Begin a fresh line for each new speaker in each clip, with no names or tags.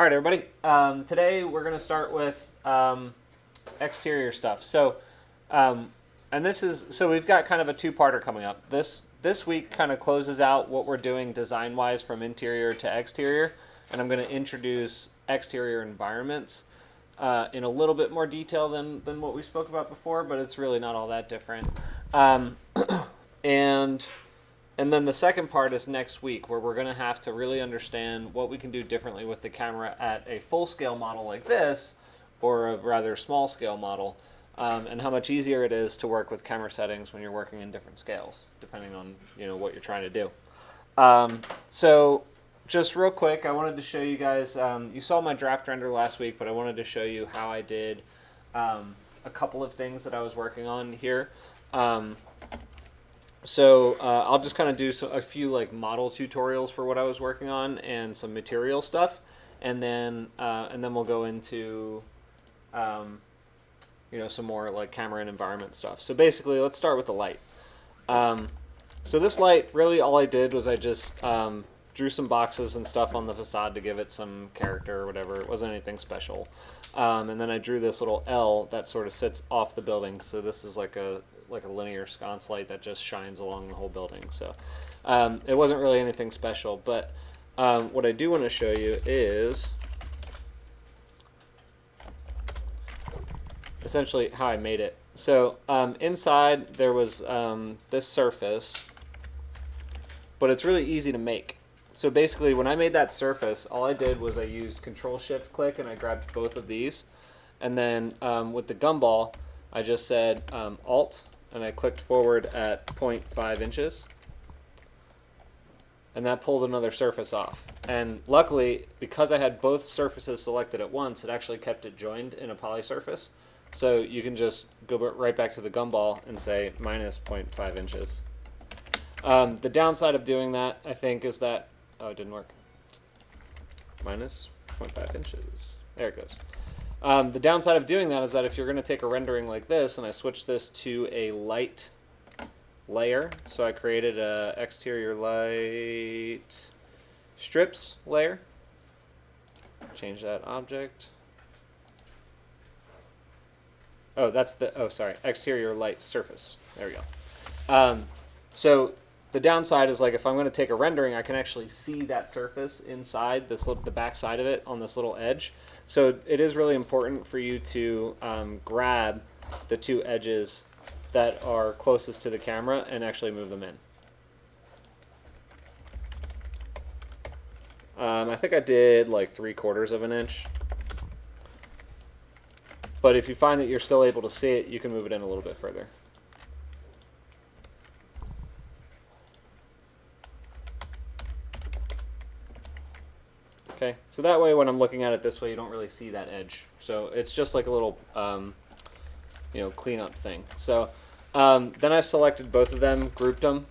All right, everybody. Today we're going to start with exterior stuff. And this is we've got kind of a two-parter coming up. This week kind of closes out what we're doing design-wise from interior to exterior, and I'm going to introduce exterior environments in a little bit more detail than what we spoke about before, but it's really not all that different. And And then the second part is next week, where we're going to have to really understand what we can do differently with the camera at a full-scale model like this, or a rather small-scale model, and how much easier it is to work with camera settings when you're working in different scales, depending on what you're trying to do. So just real quick, I wanted to show you guys, you saw my draft render last week, but I wanted to show you how I did a couple of things that I was working on here. I'll just kind of do a few like model tutorials for what I was working on and some material stuff, and then we'll go into some more like camera and environment stuff. So basically, let's start with the light. So this light, really all I did was I just drew some boxes and stuff on the facade to give it some character or whatever. It wasn't anything special. And then I drew this little L that sort of sits off the building. So this is like a linear sconce light that just shines along the whole building. So it wasn't really anything special. But what I do want to show you is essentially how I made it. So inside there was this surface, but it's really easy to make. So basically, when I made that surface, all I did was I used Control-Shift-Click and I grabbed both of these. And then with the gumball, I just said Alt, and I clicked forward at 0.5 inches. And that pulled another surface off. And luckily, because I had both surfaces selected at once, it actually kept it joined in a poly surface. So you can just go right back to the gumball and say minus 0.5 inches. The downside of doing that, I think, is that, oh, it didn't work. Minus 0.5 inches. There it goes. The downside of doing that is that if you're going to take a rendering like this, and I switch this to a light layer, so I created a exterior light strips layer. Change that object. Oh, that's the, oh, sorry, exterior light surface. There we go. So the downside is, like, if I'm going to take a rendering, I can actually see that surface inside this, the back side of it on this little edge. So it is really important for you to grab the two edges that are closest to the camera and actually move them in. I think I did like 3/4 of an inch. But if you find that you're still able to see it, you can move it in a little bit further. Okay, so that way when I'm looking at it this way, you don't really see that edge. So it's just like a little, cleanup thing. So then I selected both of them, grouped them,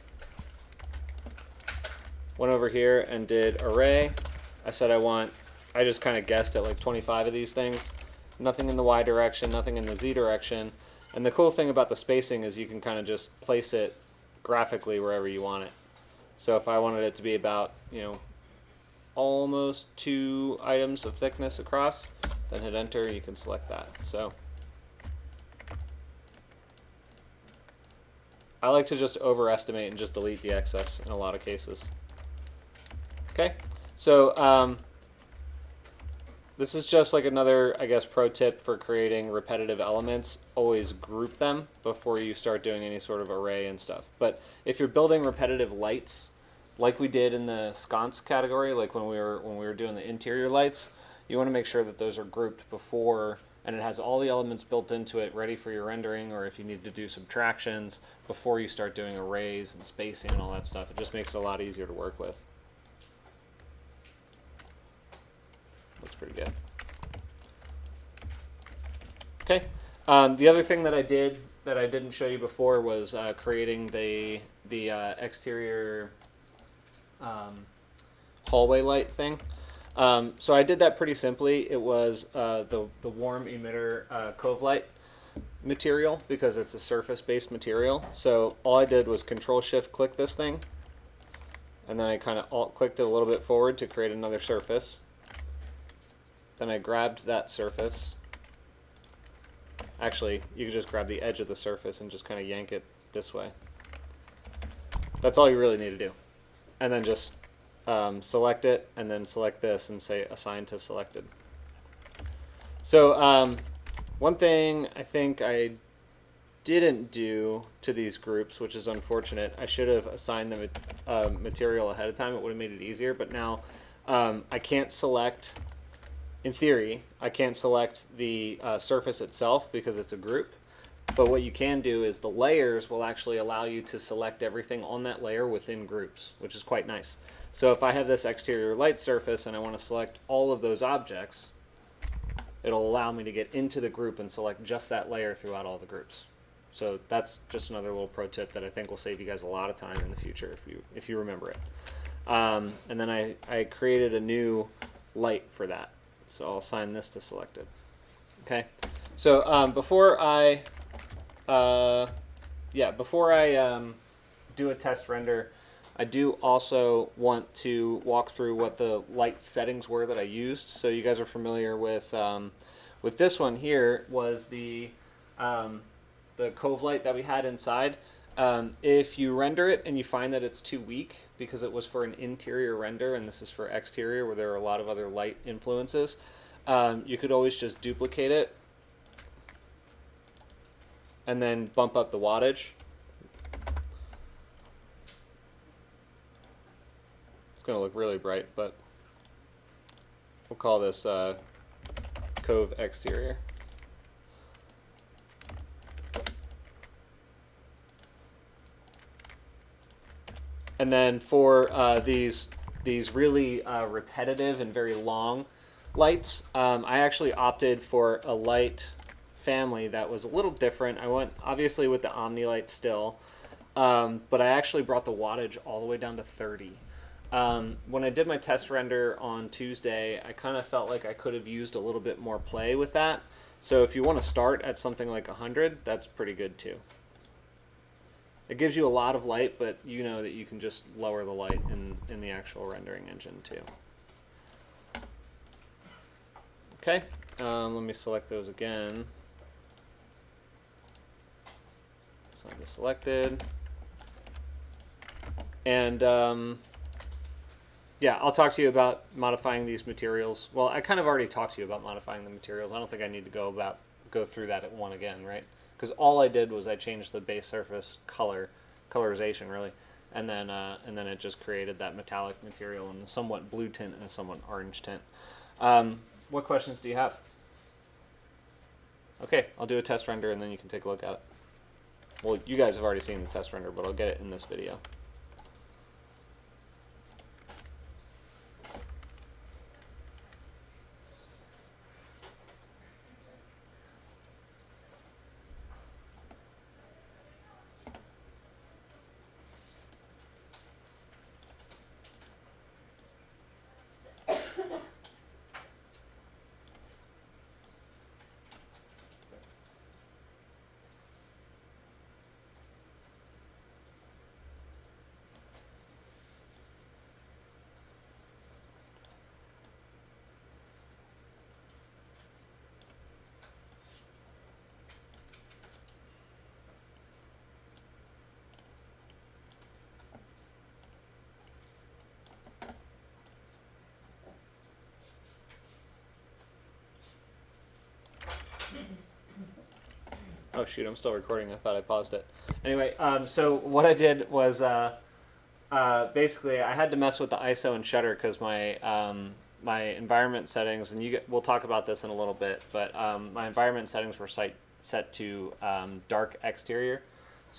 went over here and did array. I said I just kind of guessed at like 25 of these things. Nothing in the Y direction, nothing in the Z direction. And the cool thing about the spacing is you can kind of just place it graphically wherever you want it. So if I wanted it to be about, almost 2 items of thickness across, then hit enter, you can select that. So I like to just overestimate and just delete the excess in a lot of cases. Okay, so this is just like another, I guess, pro tip for creating repetitive elements. Always group them before you start doing any sort of array and stuff. But if you're building repetitive lights, like we did in the sconce category, like when we were doing the interior lights, you want to make sure that those are grouped before, and it has all the elements built into it ready for your rendering, or if you need to do subtractions before you start doing arrays and spacing and all that stuff. It just makes it a lot easier to work with. Looks pretty good. Okay. The other thing that I did that I didn't show you before was creating the exterior hallway light thing. So I did that pretty simply. It was the warm emitter cove light material, because it's a surface-based material. So all I did was Control-Shift-Click this thing, and then I kind of Alt-clicked it a little bit forward to create another surface. Then I grabbed that surface. Actually, you could just grab the edge of the surface and just kind of yank it this way. That's all you really need to do. And then just select it, and then select this and say assign to selected. So one thing I think I didn't do to these groups, which is unfortunate, I should have assigned them material ahead of time. It would have made it easier, but now I can't select, in theory, I can't select the surface itself because it's a group. But what you can do is the layers will actually allow you to select everything on that layer within groups, which is quite nice. So if I have this exterior light surface and I want to select all of those objects, it'll allow me to get into the group and select just that layer throughout all the groups. So that's just another little pro tip that I think will save you guys a lot of time in the future if you remember it. And then I created a new light for that. So I'll assign this to selected. Okay. So before I do a test render, I do also want to walk through what the light settings were that I used. So you guys are familiar with this one here was the cove light that we had inside. If you render it and you find that it's too weak because it was for an interior render and this is for exterior where there are a lot of other light influences, you could always just duplicate it and then bump up the wattage. It's going to look really bright, but we'll call this Cove Exterior. And then for these really repetitive and very long lights, I actually opted for a light family that was a little different. I went obviously with the OmniLight still, but I actually brought the wattage all the way down to 30. When I did my test render on Tuesday, I kind of felt like I could have used a little bit more play with that. So if you want to start at something like 100, that's pretty good too. It gives you a lot of light, but you know that you can just lower the light in the actual rendering engine too. Okay, let me select those again. Assign to selected. And yeah, I'll talk to you about modifying these materials. Well, I kind of already talked to you about modifying the materials. I don't think I need to go through that at one again, right? Because all I did was I changed the base surface colorization really, and then it just created that metallic material in a somewhat blue tint and a somewhat orange tint. What questions do you have? Okay, I'll do a test render and then you can take a look at it. Well, you guys have already seen the test render, but I'll get it in this video. Oh shoot, I'm still recording. I thought I paused it. Anyway, so what I did was basically I had to mess with the ISO and shutter because my environment settings, and we'll talk about this in a little bit, but my environment settings were set to dark exterior,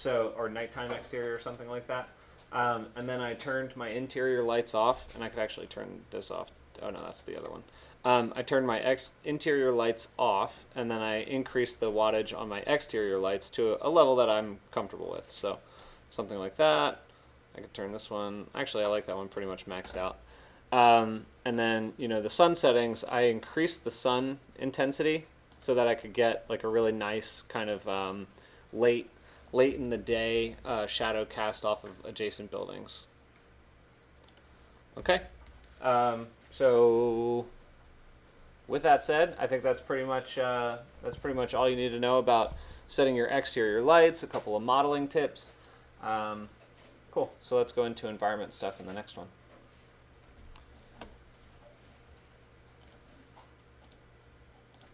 or nighttime exterior or something like that. And then I turned my interior lights off, and I could actually turn this off. Oh no, that's the other one. I turned my interior lights off, and then I increased the wattage on my exterior lights to a level that I'm comfortable with. So something like that. I could turn this one. Actually, I like that one pretty much maxed out. And then, the sun settings, I increased the sun intensity so that I could get like a really nice kind of late in the day shadow cast off of adjacent buildings. Okay. So with that said, I think that's pretty much all you need to know about setting your exterior lights, a couple of modeling tips. Cool. So let's go into environment stuff in the next one.